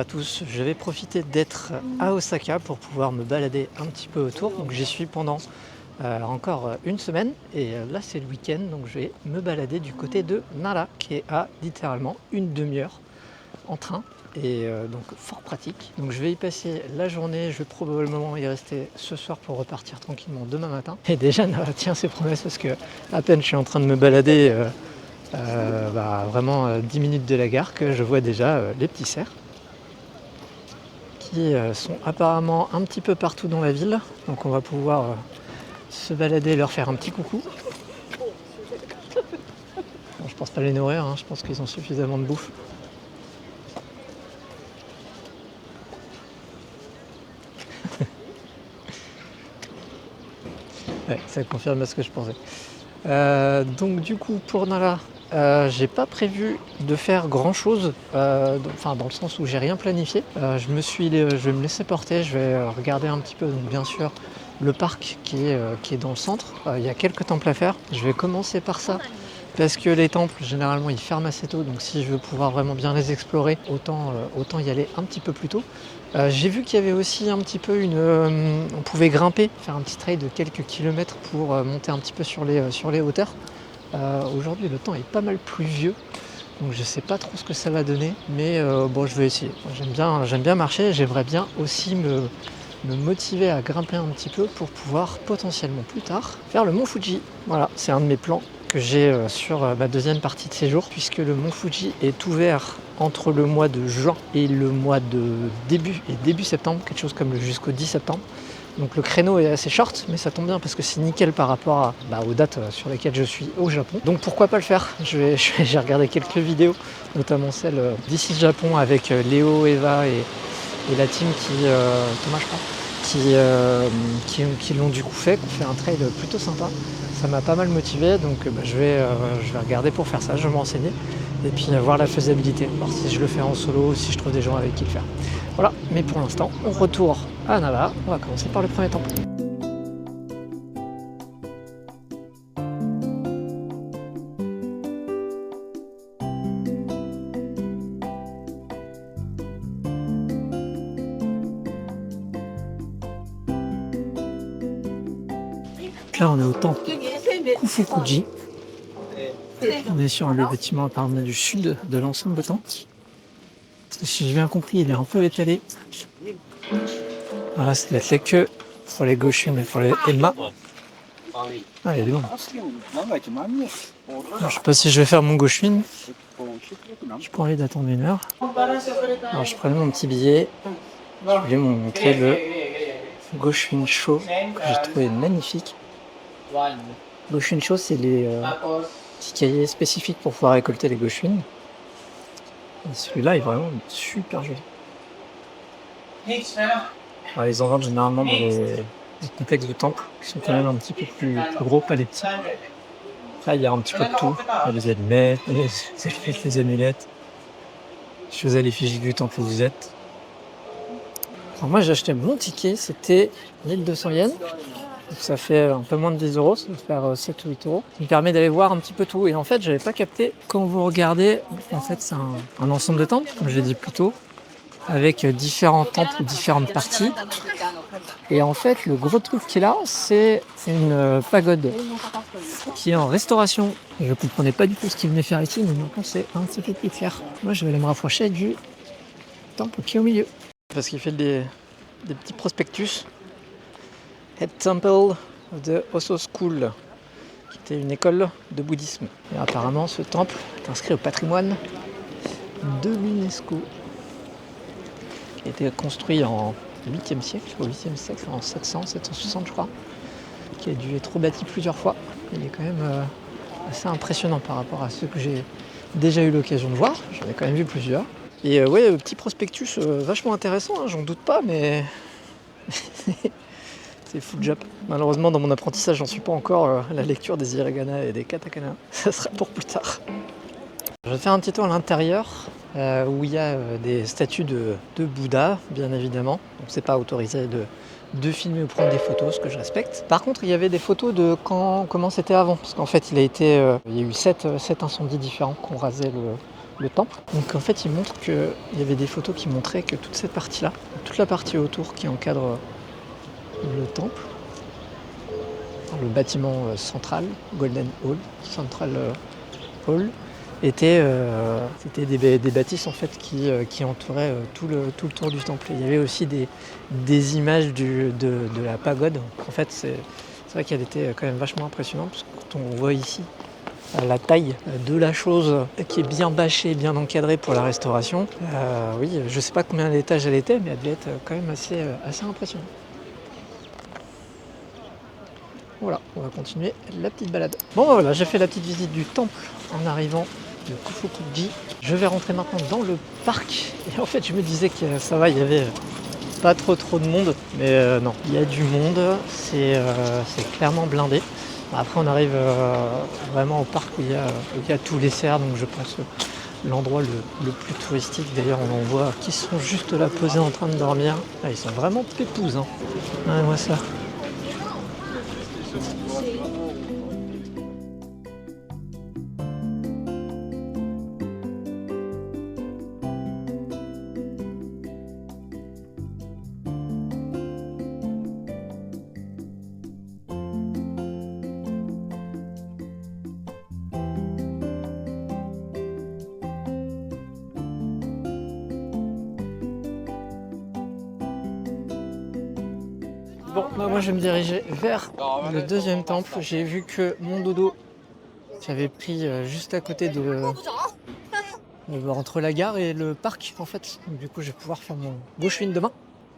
à tous, je vais profiter d'être à Osaka pour pouvoir me balader un petit peu autour. Donc j'y suis pendant encore une semaine et là c'est le week-end, donc je vais me balader du côté de Nara qui est à littéralement une demi-heure en train et donc fort pratique. Donc je vais y passer la journée, je vais probablement y rester ce soir pour repartir tranquillement demain matin. Et déjà Nara tient ses promesses parce que à peine je suis en train de me balader vraiment 10 minutes de la gare que je vois déjà les petits cerfs qui sont apparemment un petit peu partout dans la ville. Donc on va pouvoir se balader et leur faire un petit coucou. Bon, je pense pas les nourrir, je pense qu'ils ont suffisamment de bouffe. Ouais, ça confirme ce que je pensais. Donc du coup pour Nara, j'ai pas prévu de faire grand chose, dans le sens où j'ai rien planifié. Je vais me laisser porter, je vais regarder un petit peu, donc bien sûr le parc qui est dans le centre. Il y a quelques temples à faire. Je vais commencer par ça parce que les temples généralement ils ferment assez tôt, donc si je veux pouvoir vraiment bien les explorer, autant y aller un petit peu plus tôt. J'ai vu qu'il y avait aussi un petit peu on pouvait grimper, faire un petit trail de quelques kilomètres pour monter un petit peu sur les hauteurs. Aujourd'hui le temps est pas mal pluvieux, donc je sais pas trop ce que ça va donner, mais bon, je vais essayer. J'aime bien marcher, j'aimerais bien aussi me motiver à grimper un petit peu pour pouvoir potentiellement plus tard faire le mont Fuji. Voilà, c'est un de mes plans que j'ai sur ma deuxième partie de séjour, puisque le mont Fuji est ouvert entre le mois de juin et le mois de début septembre, quelque chose comme jusqu'au 10 septembre. Donc le créneau est assez short, mais ça tombe bien parce que c'est nickel par rapport aux dates sur lesquelles je suis au Japon. Donc pourquoi pas le faire. J'ai regardé quelques vidéos, notamment celle d'ici Japon avec Léo, Eva et la team Thomas je crois, qui l'ont du coup fait, qui ont fait un trail plutôt sympa. Ça m'a pas mal motivé, donc je vais regarder pour faire ça, je vais me renseigner et puis voir la faisabilité, voir si je le fais en solo ou si je trouve des gens avec qui le faire. Voilà, mais pour l'instant, on retourne à Nara. On va commencer par le premier temple. Là, on est au temple Kufukuji. On est sur un des bâtiments apparemment du sud de l'ensemble temple. Si j'ai bien compris, il est un peu étalé. Voilà, c'est la queue pour les Goshin et pour les Emma. Ah, il y a du monde. Je sais pas si je vais faire mon Goshin. J'ai pas envie d'attendre une heure. Alors je prenais mon petit billet. Je vais vous montrer le Goshin Show que j'ai trouvé magnifique. Goshin Show, c'est les petits cahiers spécifiques pour pouvoir récolter les Goshin. Et celui-là est vraiment super joli. Alors, ils en vendent généralement dans les complexes de temples qui sont quand même un petit peu plus gros, pas les petits. Là, il y a un petit peu de tout. Il y a les allumettes, les amulettes. Je faisais l'effigie du temple où vous êtes. Alors moi, j'ai acheté mon ticket, c'était 1200 yens. Donc ça fait un peu moins de 10 euros, ça va faire 7 ou 8 euros. Ça me permet d'aller voir un petit peu tout. Et en fait, j'avais pas capté. Quand vous regardez, en fait, c'est un ensemble de temples, comme je l'ai dit plus tôt, avec différents temples, différentes parties. Et en fait, le gros truc qu'il a, c'est une pagode qui est en restauration. Je ne comprenais pas du tout ce qu'il venait faire ici, mais maintenant c'est un petit peu plus clair. Moi, je vais aller me rapprocher du temple qui est au milieu. Parce qu'il fait des petits prospectus. Head Temple of the Oso School, qui était une école de bouddhisme. Et apparemment, ce temple est inscrit au patrimoine de l'UNESCO. Qui a été construit en 8e siècle, au 8e siècle, en 700, 760 je crois, qui a dû être rebâti plusieurs fois. Il est quand même assez impressionnant par rapport à ceux que j'ai déjà eu l'occasion de voir. J'en ai quand même vu plusieurs. Et petit prospectus vachement intéressant, j'en doute pas, mais c'est full Jap. Malheureusement, dans mon apprentissage, j'en suis pas encore. La lecture des hiragana et des katakana, ça sera pour plus tard. Je vais faire un petit tour à l'intérieur où il y a des statues de Bouddha, bien évidemment. Donc c'est pas autorisé de filmer ou prendre des photos, ce que je respecte. Par contre, il y avait des photos de comment c'était avant, parce qu'en fait, il y a eu 7 incendies différents qui ont rasé le temple. Donc en fait, il montre qu'il y avait des photos qui montraient que toute cette partie-là, toute la partie autour qui encadre le temple, le bâtiment central, Golden Hall, Central Hall, c'était des bâtisses en fait qui entouraient tout le tour du temple. Il y avait aussi des images de la pagode. En fait, c'est vrai qu'elle était quand même vachement impressionnante parce que quand on voit ici la taille de la chose qui est bien bâchée, bien encadrée pour la restauration, oui, je sais pas combien d'étages elle était, mais elle devait être quand même assez impressionnante. Voilà, on va continuer la petite balade. Bon voilà, j'ai fait la petite visite du temple en arrivant de Kufukuji. Je vais rentrer maintenant dans le parc. Et en fait, je me disais que ça va, il y avait pas trop de monde. Mais non, il y a du monde, c'est clairement blindé. Après, on arrive vraiment au parc où il y a tous les cerfs, donc je pense l'endroit le plus touristique. D'ailleurs, on en voit qui sont juste là posés en train de dormir. Ah, ils sont vraiment pépouses, hein. Ouais, moi ça. Bon, bah moi je vais me diriger vers le deuxième temple. J'ai vu que mon dodo, j'avais pris juste à côté entre la gare et le parc en fait. Donc, du coup, je vais pouvoir faire mon bushwin demain.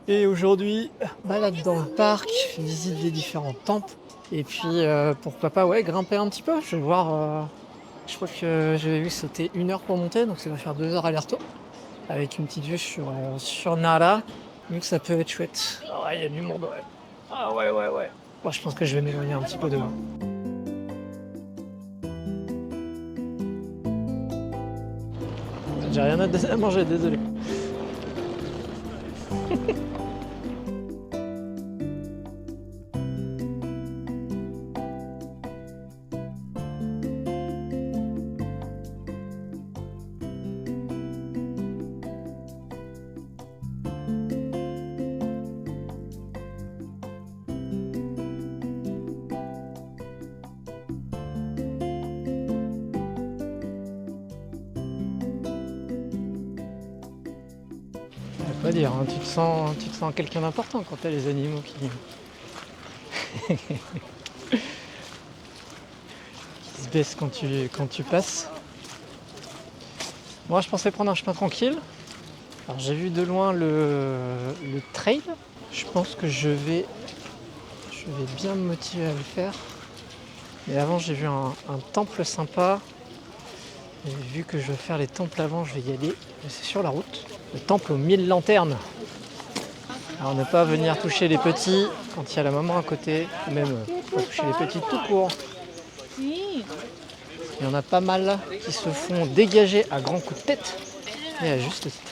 Et aujourd'hui, balade dans le parc, visite des différents temples. Et puis, pourquoi pas, ouais, grimper un petit peu. Je vais voir. Je crois que j'avais vu que c'était 1 heure pour monter, donc ça va faire 2 heures aller-retour. Avec une petite vue sur Nara. Donc ça peut être chouette. Ah ouais, il y a du monde, ouais. Ah ouais. Moi, je pense que je vais m'éloigner un petit peu demain. J'ai rien à manger, désolé. Pas dire, hein, tu te sens quelqu'un d'important quand t'as les animaux qui se baissent quand tu passes. Moi, je pensais prendre un chemin tranquille. Alors, j'ai vu de loin le trail. Je pense que je vais bien me motiver à le faire. Mais avant, j'ai vu un temple sympa. Et vu que je vais faire les temples avant, je vais y aller. C'est sur la route. Le temple aux 1000 lanternes. Alors ne pas venir toucher les petits quand il y a la maman à côté, ou même pas toucher les petits tout court. Il y en a pas mal qui se font dégager à grands coups de tête et à juste titre.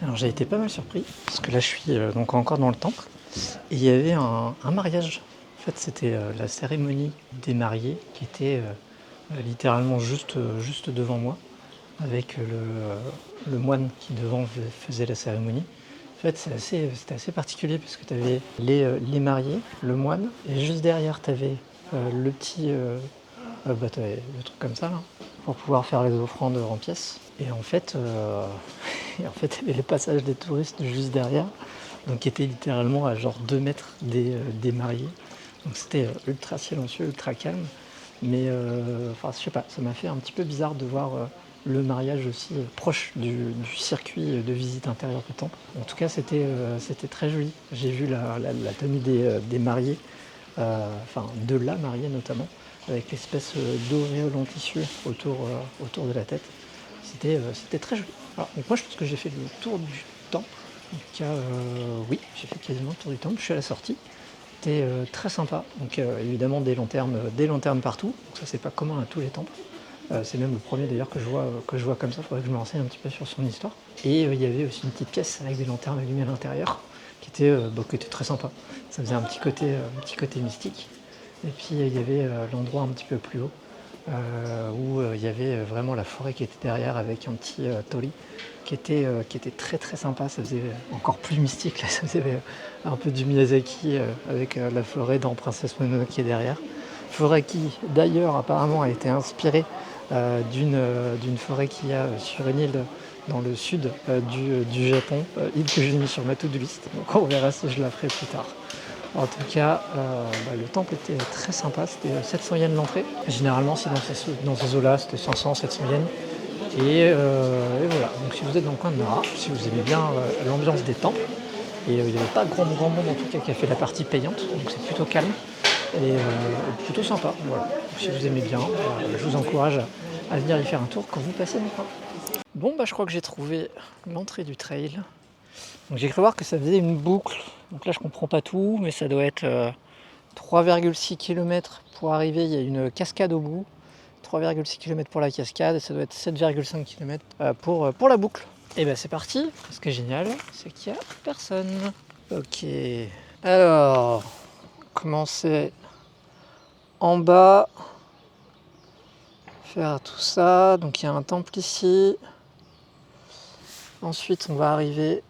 Alors j'ai été pas mal surpris, parce que là je suis donc encore dans le temple, et il y avait un mariage. En fait c'était la cérémonie des mariés qui était littéralement juste devant moi, avec le moine qui devant faisait la cérémonie. En fait c'était assez particulier parce que tu avais les mariés, le moine, et juste derrière tu avais le petit... t'avais le truc comme ça là, pour pouvoir faire les offrandes en pièces. Et en fait, il y avait le passage des touristes juste derrière, donc qui était littéralement à genre 2 mètres des mariés. Donc c'était ultra silencieux, ultra calme. Mais enfin, je sais pas, ça m'a fait un petit peu bizarre de voir le mariage aussi proche du circuit de visite intérieure du temple. En tout cas, c'était très joli. J'ai vu la tenue des mariés, enfin de la mariée notamment, avec l'espèce d'auréole en tissu autour de la tête. C'était très joli. Alors, donc moi, je pense que j'ai fait le tour du temple. En tout cas, oui, j'ai fait quasiment le tour du temple. Je suis à la sortie. C'était très sympa. Donc évidemment des lanternes partout. Donc, ça c'est pas commun à tous les temples. C'est même le premier d'ailleurs que je vois comme ça. Il faudrait que je me renseigne un petit peu sur son histoire. Et il y avait aussi une petite pièce avec des lanternes allumées à l'intérieur, qui était très sympa. Ça faisait un petit côté mystique. Et puis il y avait l'endroit un petit peu plus haut où il y avait vraiment la forêt qui était derrière avec un petit torii qui était très très sympa. Ça faisait encore plus mystique, là. Ça faisait un peu du Miyazaki avec la forêt dans Princesse Mononoke qui est derrière. Forêt qui d'ailleurs apparemment a été inspirée d'une forêt qu'il y a sur une île dans le sud du Japon, île que j'ai mis sur ma to-do list. Donc on verra si je la ferai plus tard. En tout cas, le temple était très sympa, c'était 700 yens l'entrée. Généralement, si dans ces eaux-là, c'était 500, 700 yens. Et voilà, donc si vous êtes dans le coin de Nara, si vous aimez bien l'ambiance des temples, et il n'y avait pas grand monde en tout cas qui a fait la partie payante, donc c'est plutôt calme et plutôt sympa. Voilà. Donc, si vous aimez bien, je vous encourage à venir y faire un tour quand vous passez dans le coin. Bon, je crois que j'ai trouvé l'entrée du trail. Donc j'ai cru voir que ça faisait une boucle, donc là je comprends pas tout, mais ça doit être 3,6 km pour arriver, il y a une cascade au bout, 3,6 km pour la cascade, et ça doit être 7,5 km pour la boucle. Et c'est parti, ce qui est génial, c'est qu'il n'y a personne. Ok, alors, commencer en bas, faire tout ça, donc il y a un temple ici, ensuite on va arriver.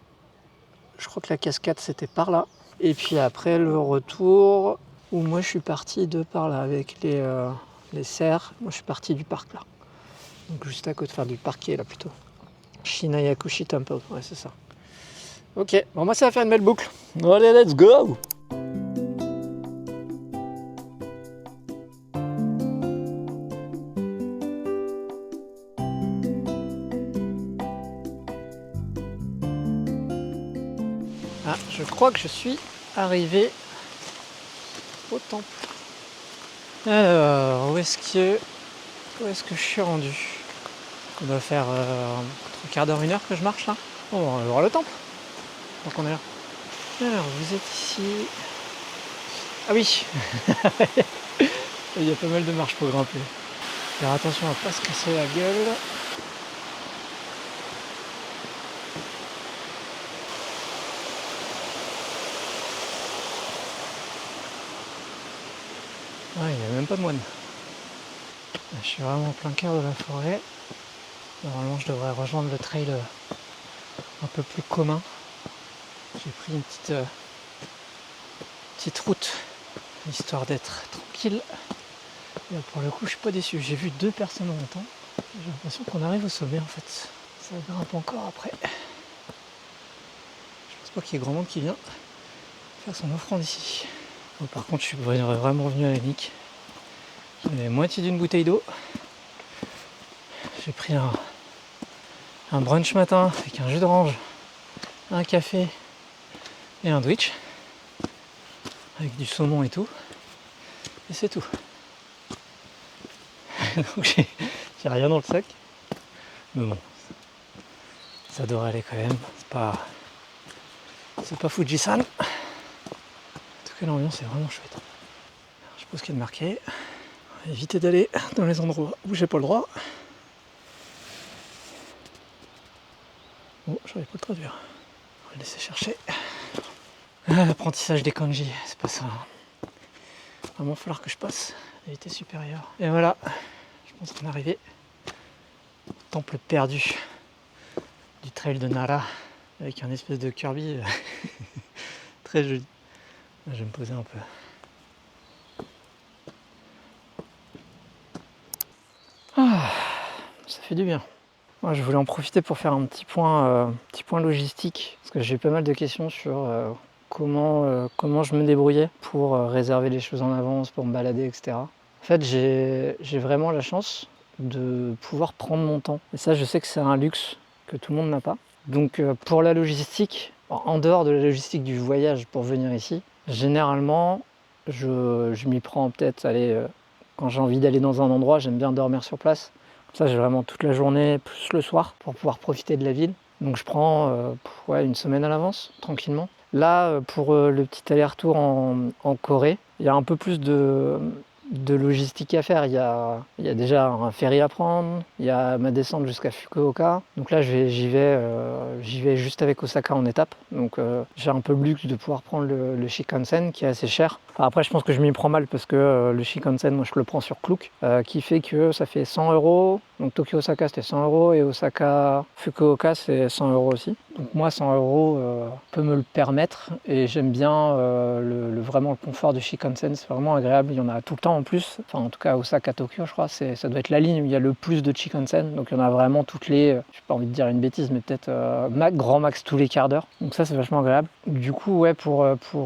Je crois que la cascade c'était par là. Et puis après le retour, où moi je suis parti de par là avec les cerfs. Moi je suis parti du parc là. Donc juste à côté, enfin du parquet là plutôt. Shinayakushi Temple, ouais c'est ça. Ok, bon moi ça va faire une belle boucle. Allez, let's go! Ah, je crois que je suis arrivé au temple. Alors, où est-ce que je suis rendu? On doit faire un quart d'heure, une heure que je marche là. Bon, on va voir le temple. Donc on est là. Alors, vous êtes ici. Ah oui. Il y a pas mal de marches pour grimper. Faire attention à pas se casser la gueule. Ah, il n'y a même pas de moine. Je suis vraiment en plein cœur de la forêt. Normalement, je devrais rejoindre le trail un peu plus commun. J'ai pris une petite route, histoire d'être tranquille. Et pour le coup, je suis pas déçu. J'ai vu 2 personnes en même temps. J'ai l'impression qu'on arrive au sommet en fait. Ça grimpe encore après. Je pense pas qu'il y ait grand monde qui vient faire son offrande ici. Bon, par contre, je suis vraiment revenu à la nique. J'avais moitié d'une bouteille d'eau. J'ai pris un brunch matin avec un jus d'orange, un café et un Twitch avec du saumon et tout. Et c'est tout. Donc j'ai rien dans le sac. Mais bon, ça devrait aller quand même. C'est pas Fujisan. En tout cas, l'ambiance est vraiment chouette. Alors, je suppose qu'il y a de marqué. Évitez d'aller dans les endroits où j'ai pas le droit. Bon, j'arrive pas à le traduire. On va le laisser chercher. L'apprentissage des kanji, c'est pas ça. Il va vraiment falloir que je passe à la vitesse supérieure. Et voilà, je pense qu'on est arrivé au temple perdu du trail de Nara avec un espèce de Kirby très joli. Je vais me poser un peu. Ah, ça fait du bien. Moi, je voulais en profiter pour faire un petit point logistique parce que j'ai eu pas mal de questions sur comment je me débrouillais pour réserver les choses en avance, pour me balader, etc. En fait, j'ai vraiment la chance de pouvoir prendre mon temps. Et ça, je sais que c'est un luxe que tout le monde n'a pas. Donc pour la logistique, en dehors de la logistique du voyage pour venir ici, généralement, je m'y prends peut-être, quand j'ai envie d'aller dans un endroit, j'aime bien dormir sur place. Comme ça, j'ai vraiment toute la journée, plus le soir, pour pouvoir profiter de la ville. Donc je prends une semaine à l'avance, tranquillement. Là, pour le petit aller-retour en Corée, il y a un peu plus de logistique à faire. Il y a déjà un ferry à prendre, il y a ma descente jusqu'à Fukuoka. Donc là, j'y vais juste avec Osaka en étape. Donc j'ai un peu le luxe de pouvoir prendre le Shinkansen qui est assez cher. Enfin, après, je pense que je m'y prends mal parce que le Shinkansen, moi, je le prends sur Klook, qui fait que ça fait 100 €. Donc Tokyo-Osaka, c'était 100 € et Osaka-Fukuoka, c'est 100 € aussi. Donc moi, 100 € peut me le permettre et j'aime bien vraiment le confort du Shinkansen. C'est vraiment agréable. Il y en a tout le temps en plus. Enfin, en tout cas, Osaka-Tokyo, je crois, ça doit être la ligne où il y a le plus de Shinkansen. Donc il y en a vraiment toutes les, j'ai pas envie de dire une bêtise, mais peut-être grand max tous les quarts d'heure. Donc ça, c'est vachement agréable. Du coup, ouais, pour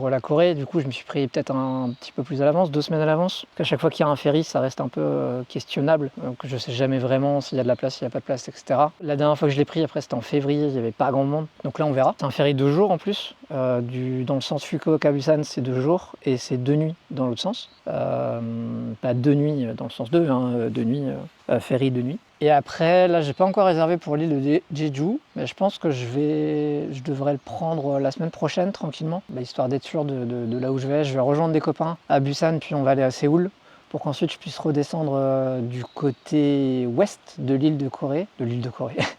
la Corée, du coup, je me suis pris peut-être un petit peu plus à l'avance, 2 semaines à l'avance. Parce qu'à chaque fois qu'il y a un ferry, ça reste un peu questionnable. Donc je sais jamais vraiment s'il y a de la place, s'il n'y a pas de place, etc. La dernière fois que je l'ai pris, après, c'était en février, il n'y avait pas grand monde. Donc là, on verra. C'est un ferry 2 jours en plus. Dans le sens Fukuoka-Busan, c'est 2 jours et c'est 2 nuits dans l'autre sens. Pas 2 nuits dans le sens 2, hein, 2 nuits, ferry 2 nuits. Et après, là, j'ai pas encore réservé pour l'île de Jeju, mais je pense que je devrais le prendre la semaine prochaine tranquillement, histoire d'être sûr de là où je vais. Je vais rejoindre des copains à Busan, puis on va aller à Séoul, pour qu'ensuite je puisse redescendre du côté ouest de l'île de Corée, de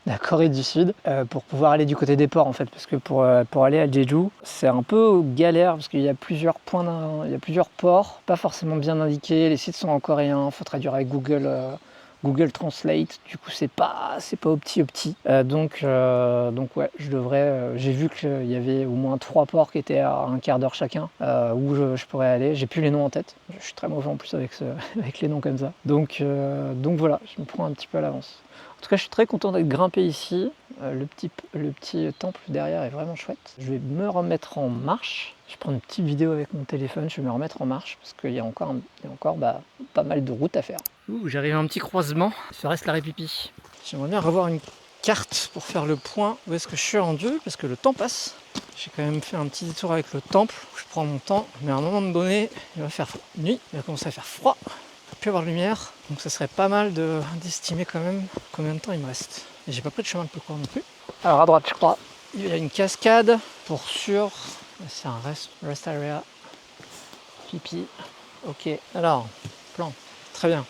la Corée du Sud, pour pouvoir aller du côté des ports en fait, parce que pour aller à Jeju, c'est un peu galère parce qu'il y a plusieurs ports, pas forcément bien indiqués, les sites sont en coréen, faut traduire avec Google Translate, du coup c'est pas opti. Donc ouais, j'ai vu qu'il y avait au moins 3 ports qui étaient à un quart d'heure chacun où je pourrais aller. J'ai plus les noms en tête, je suis très mauvais en plus avec les noms comme ça. Donc voilà, je me prends un petit peu à l'avance. En tout cas, je suis très content d'être grimpé ici. Le petit temple derrière est vraiment chouette. Je vais me remettre en marche. Je prends une petite vidéo avec mon téléphone, je vais me remettre en marche parce qu'il y a encore pas mal de route à faire. J'arrive à un petit croisement, il reste l'arrêt pipi. J'aimerais bien revoir une carte pour faire le point où est-ce que je suis rendu parce que le temps passe. J'ai quand même fait un petit détour avec le temple où je prends mon temps, mais à un moment donné, il va faire nuit, il va commencer à faire froid, il va plus avoir de lumière, donc ça serait pas mal d'estimer quand même combien de temps il me reste. Et j'ai pas pris de chemin le plus court non plus. Alors à droite, je crois, il y a une cascade pour sûr. C'est un rest area. Pipi. Ok. Alors, plan. Très bien.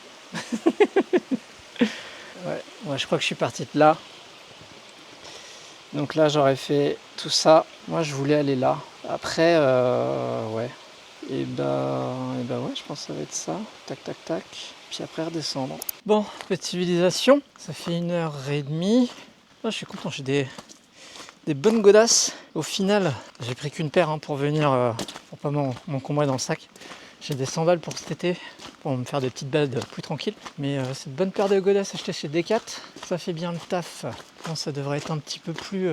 Ouais, je crois que je suis parti de là. Donc là, j'aurais fait tout ça. Moi, je voulais aller là. Après, ouais. Et bah ouais, je pense que ça va être ça. Tac, tac, tac. Puis après, redescendre. Bon, petite civilisation. Ça fait 1h30. Oh, je suis content, j'ai des bonnes godasses. Au final, j'ai pris qu'une paire pour venir, pour pas m'encombrer dans le sac. J'ai des sandales pour cet été, pour me faire des petites balades plus tranquilles. Mais cette bonne paire de godasses achetée chez Decat, ça fait bien le taf. Bon, ça devrait être un petit peu plus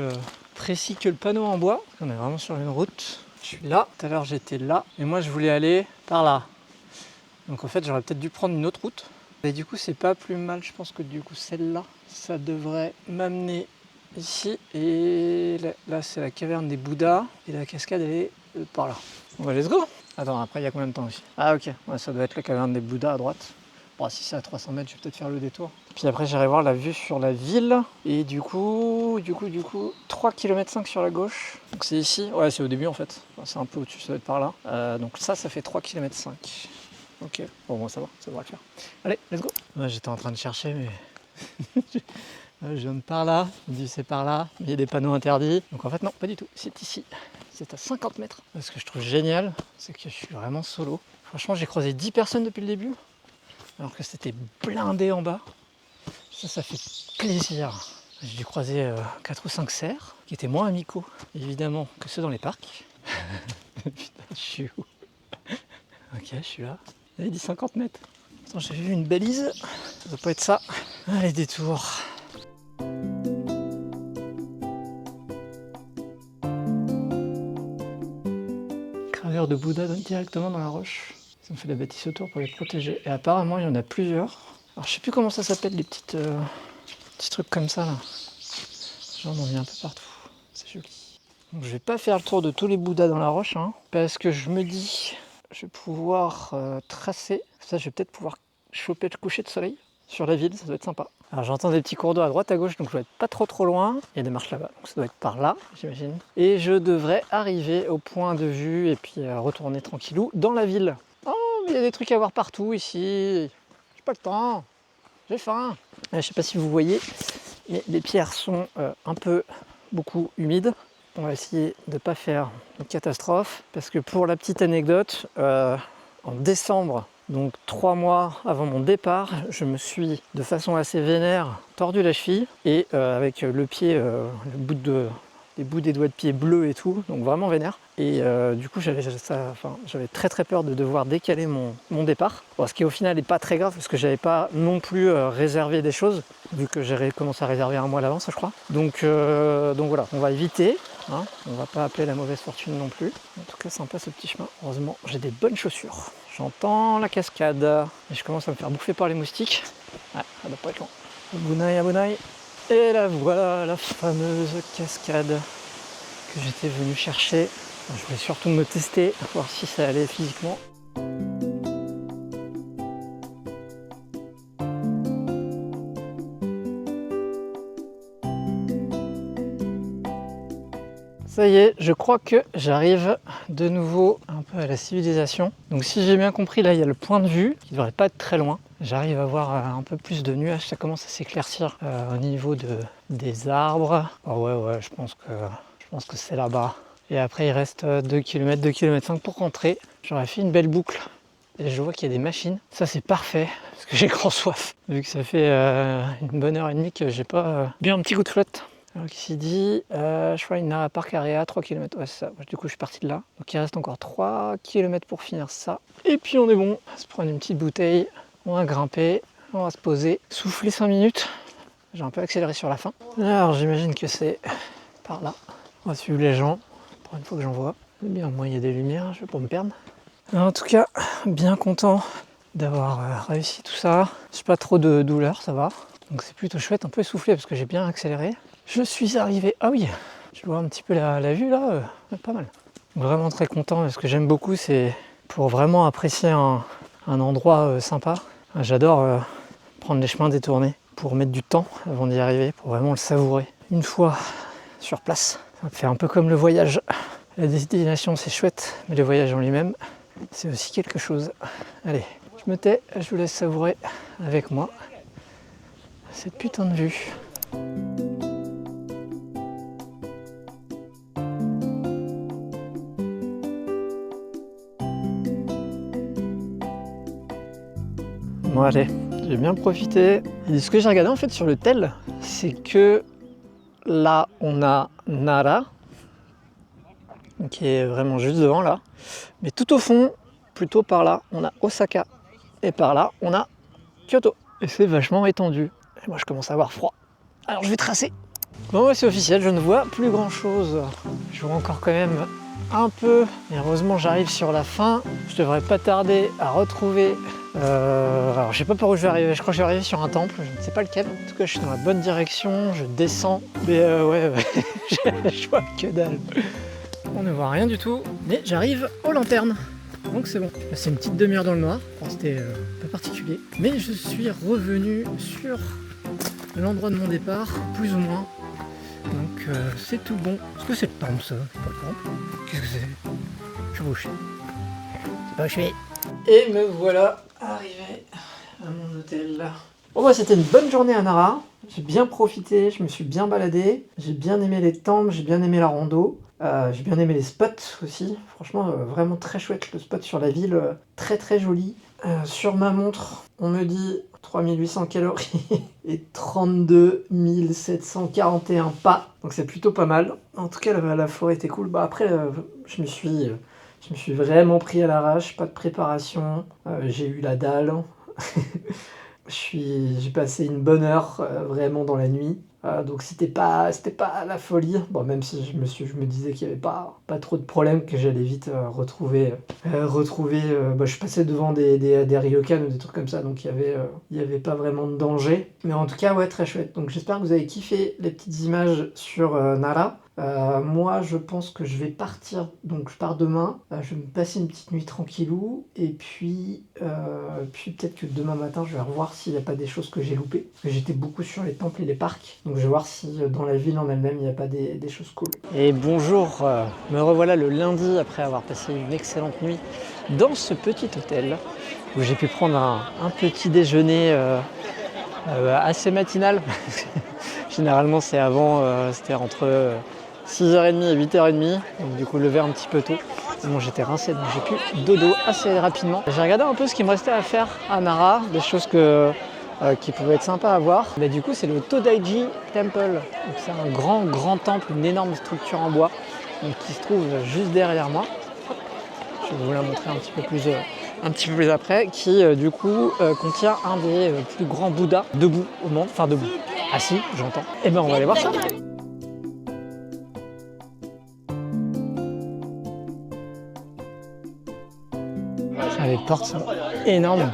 précis que le panneau en bois. On est vraiment sur une route. Je suis là, tout à l'heure j'étais là, et moi je voulais aller par là. Donc en fait j'aurais peut-être dû prendre une autre route. Et du coup c'est pas plus mal, je pense que du coup celle-là, ça devrait m'amener ici. Et là c'est la caverne des Bouddhas, et la cascade elle est par là. Bon bah let's go. Attends, après il y a combien de temps aussi? Ah ok, ouais, ça doit être la caverne des Bouddhas à droite. Bon, si c'est à 300 mètres, je vais peut-être faire le détour. Puis après, j'irai voir la vue sur la ville. Et du coup, 3 km 5 sur la gauche. Donc c'est ici. Ouais, c'est au début en fait. Enfin, c'est un peu au-dessus, ça doit être par là. Donc ça fait 3 km 5. Ok, bon, ça va, ça devrait le faire. Allez, let's go. Ouais, j'étais en train de chercher, mais je viens de par là. Je me dis c'est par là. Il y a des panneaux interdits. Donc en fait, non, pas du tout. C'est ici. C'est à 50 mètres. Ce que je trouve génial, c'est que je suis vraiment solo. Franchement, j'ai croisé 10 personnes depuis le début. Alors que c'était blindé en bas. Ça fait plaisir. J'ai dû croiser 4 ou 5 cerfs qui étaient moins amicaux, évidemment, que ceux dans les parcs. Putain, je suis où? Ok, je suis là. Il dit 50 mètres. Attends, j'ai vu une balise. Ça doit pas être ça. Allez, détour. gravure de Bouddha directement dans la roche. Ils ont fait la bâtisse autour pour les protéger. Et apparemment, il y en a plusieurs. Alors, je sais plus comment ça s'appelle, les petits trucs comme ça, là. J'en ai mis un peu partout. C'est joli. Donc, je vais pas faire le tour de tous les Bouddhas dans la roche, hein, parce que je me dis, je vais pouvoir tracer. Ça, je vais peut-être pouvoir choper le coucher de soleil sur la ville, ça doit être sympa. Alors j'entends des petits cours d'eau à droite à gauche, donc je dois être pas trop loin. Il y a des marches là-bas, donc ça doit être par là, j'imagine. Et je devrais arriver au point de vue et puis retourner tranquillou dans la ville. Oh, mais il y a des trucs à voir partout ici. J'ai pas le temps, j'ai faim. Je sais pas si vous voyez, mais les pierres sont beaucoup humides. On va essayer de ne pas faire une catastrophe, parce que pour la petite anecdote, en décembre, donc 3 mois avant mon départ, je me suis de façon assez vénère tordu la cheville et avec le pied, les bouts des doigts de pied bleus et tout, donc vraiment vénère. Et du coup j'avais très peur de devoir décaler mon départ. Bon, ce qui au final n'est pas très grave parce que j'avais pas non plus réservé des choses, vu que j'ai commencé à réserver un mois à l'avance, je crois. Donc voilà, on va éviter. Hein, on va pas appeler la mauvaise fortune non plus. En tout cas, sympa ce petit chemin. Heureusement, j'ai des bonnes chaussures. J'entends la cascade. Et je commence à me faire bouffer par les moustiques. Ouais, ça doit pas être loin. Abounaï, Abounaï. Et là, voilà la fameuse cascade que j'étais venu chercher. Je voulais surtout me tester, voir si ça allait physiquement. Ça y est, je crois que j'arrive de nouveau un peu à la civilisation. Donc si j'ai bien compris, là il y a le point de vue, qui ne devrait pas être très loin. J'arrive à voir un peu plus de nuages, ça commence à s'éclaircir au niveau des arbres. Oh ouais, je pense que c'est là-bas. Et après il reste 2 km, 2 km 5 pour rentrer. J'aurais fait une belle boucle. Et je vois qu'il y a des machines. Ça c'est parfait, parce que j'ai grand soif. Vu que ça fait une bonne heure et demie que j'ai pas bu un petit coup de flotte. Alors qu'ici dit, Shrine Nara Park Area, 3 km, ouais c'est ça, du coup je suis parti de là. Donc il reste encore 3 km pour finir ça. Et puis on est bon, on va se prendre une petite bouteille, on va grimper, on va se poser, souffler 5 minutes. J'ai un peu accéléré sur la fin. Alors j'imagine que c'est par là. On va suivre les gens, pour une fois que j'en vois. Bien, moi il y a des lumières, je vais pas me perdre. Alors, en tout cas, bien content d'avoir réussi tout ça. J'ai pas trop de douleur, ça va. Donc c'est plutôt chouette, un peu essoufflé parce que j'ai bien accéléré. Je suis arrivé, ah oui, je vois un petit peu la vue là, pas mal. Vraiment très content, ce que j'aime beaucoup c'est pour vraiment apprécier un endroit sympa. J'adore prendre les chemins détournés pour mettre du temps avant d'y arriver, pour vraiment le savourer. Une fois sur place, ça fait un peu comme le voyage. La destination c'est chouette, mais le voyage en lui-même, c'est aussi quelque chose. Allez, je me tais, je vous laisse savourer avec moi cette putain de vue. Bon allez, j'ai bien profité. Et ce que j'ai regardé en fait sur le tel, c'est que là on a Nara, qui est vraiment juste devant là. Mais tout au fond, plutôt par là, on a Osaka. Et par là, on a Kyoto. Et c'est vachement étendu. Et moi je commence à avoir froid. Alors je vais tracer. Bon ouais, c'est officiel, je ne vois plus grand chose. Je vois encore quand même un peu. Et heureusement j'arrive sur la fin. Je devrais pas tarder à retrouver... alors je sais pas par où je vais arriver, je crois que je vais arriver sur un temple, je ne sais pas lequel. En tout cas je suis dans la bonne direction, je descends. Mais ouais, je vois que dalle. On ne voit rien du tout, mais j'arrive aux lanternes. Donc c'est bon. C'est une petite demi-heure dans le noir, c'était un peu particulier. Mais je suis revenu sur l'endroit de mon départ, plus ou moins. Donc c'est tout bon. Est-ce que c'est le temple ça? C'est pas le temple. Qu'est-ce que c'est? Je suis bouché. C'est pas bouché. Et me voilà arrivé à mon hôtel. Bon bah c'était une bonne journée à Nara. J'ai bien profité, je me suis bien baladé. J'ai bien aimé les temples, j'ai bien aimé la rando. J'ai bien aimé les spots aussi. Franchement vraiment très chouette le spot sur la ville. Très très joli. Sur ma montre, on me dit 3800 calories et 32 741 pas. Donc c'est plutôt pas mal. En tout cas la forêt était cool. Bah après je me suis vraiment pris à l'arrache, pas de préparation, j'ai eu la dalle. J'ai passé une bonne heure vraiment dans la nuit. Donc c'était pas la folie. Bon, même si je me disais qu'il y avait pas trop de problèmes, que j'allais vite retrouver. Je passais devant des ryokan ou des trucs comme ça, donc il y avait pas vraiment de danger. Mais en tout cas, ouais, très chouette. Donc j'espère que vous avez kiffé les petites images sur Nara. Moi, je pense que je vais partir. Donc je pars demain. Je vais me passer une petite nuit tranquillou. Et puis peut-être que demain matin, je vais revoir s'il n'y a pas des choses que j'ai loupées. Parce que j'étais beaucoup sur les temples et les parcs. Donc je vais voir si dans la ville en elle-même, il n'y a pas des choses cool. Et bonjour, me revoilà le lundi après avoir passé une excellente nuit dans ce petit hôtel où j'ai pu prendre un petit déjeuner assez matinal. Généralement, c'est avant, c'était entre 6h30 et 8h30, donc du coup levé un petit peu tôt. Bon, j'étais rincé, donc j'ai pu dodo assez rapidement. J'ai regardé un peu ce qu'il me restait à faire à Nara, des choses qui pouvaient être sympas à voir. Mais du coup, c'est le Todaiji Temple. Donc, c'est un grand temple, une énorme structure en bois, donc, qui se trouve juste derrière moi. Je vais vous la montrer un petit peu plus après, qui du coup contient un des plus grands Bouddhas debout au monde, enfin debout, assis, j'entends. Et ben on va aller voir ça. Ah, les portes sont énormes.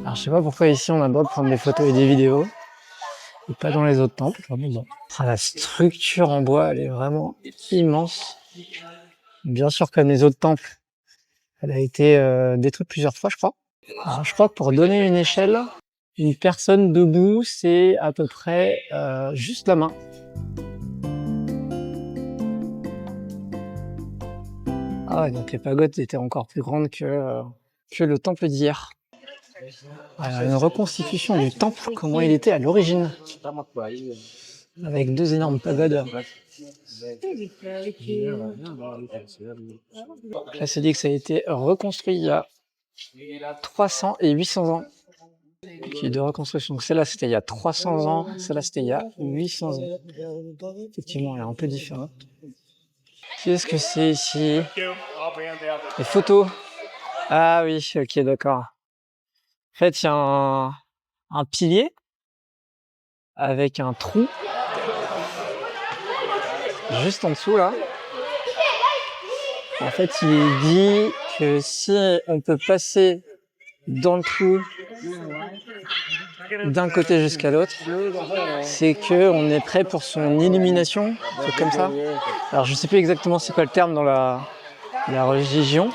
Alors je sais pas pourquoi ici on a le droit de prendre des photos et des vidéos. Et pas dans les autres temples. Bon. La structure en bois, elle est vraiment immense. Bien sûr, comme les autres temples, elle a été détruite plusieurs fois, je crois. Alors, je crois que pour donner une échelle, une personne debout, c'est à peu près juste la main. Ah ouais, donc les pagodes étaient encore plus grandes que le temple d'hier. Voilà, une reconstitution du temple, comment il était à l'origine. Avec deux énormes pagodes. Là, c'est dit que ça a été reconstruit il y a 300 et 800 ans. Qui est de reconstruction. Donc celle-là, c'était il y a 300 ans. Celle-là, c'était il y a 800 ans. Effectivement, elle est un peu différente. Qu'est-ce que c'est ici? Les photos. Ah oui, ok, d'accord. En fait, il y a un pilier avec un trou juste en dessous là. En fait, il dit que si on peut passer dans le trou d'un côté jusqu'à l'autre, c'est que on est prêt pour son illumination, c'est comme ça. Alors je sais plus exactement c'est quoi le terme dans la religion,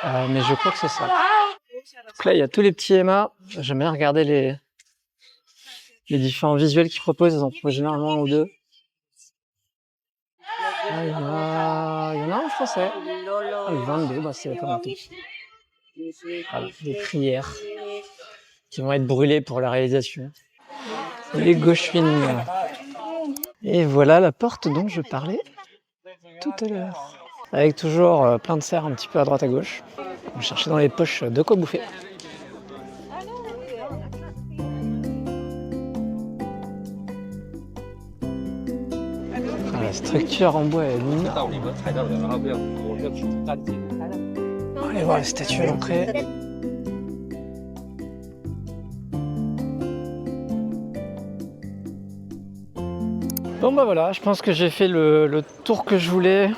mais je crois que c'est ça. Donc là il y a tous les petits MA. J'aime bien regarder les différents visuels qu'ils proposent, ils en proposent généralement un ou deux. Ah, il y en a en français. Ah, le 22, bah c'est la commenté. Voilà, les prières qui vont être brûlées pour la réalisation. Les gauchines. Et voilà la porte dont je parlais tout à l'heure. Avec toujours plein de serres un petit peu à droite à gauche. On cherchait dans les poches de quoi bouffer. La structure en bois est énorme. On va aller voir les statues à l'entrée. Bon bah voilà, je pense que j'ai fait le tour que je voulais.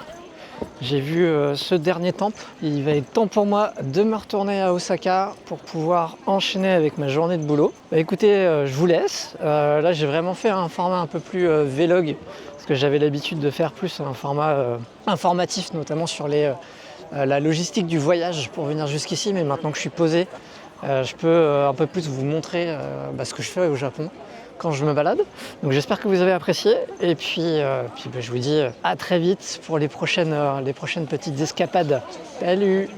J'ai vu ce dernier temple. Il va être temps pour moi de me retourner à Osaka pour pouvoir enchaîner avec ma journée de boulot. Bah écoutez, je vous laisse. Là j'ai vraiment fait un format un peu plus vlog, parce que j'avais l'habitude de faire plus un format informatif, notamment sur la logistique du voyage pour venir jusqu'ici. Mais maintenant que je suis posé, je peux un peu plus vous montrer ce que je fais au Japon quand je me balade. Donc j'espère que vous avez apprécié et puis je vous dis à très vite pour les prochaines petites escapades. Salut!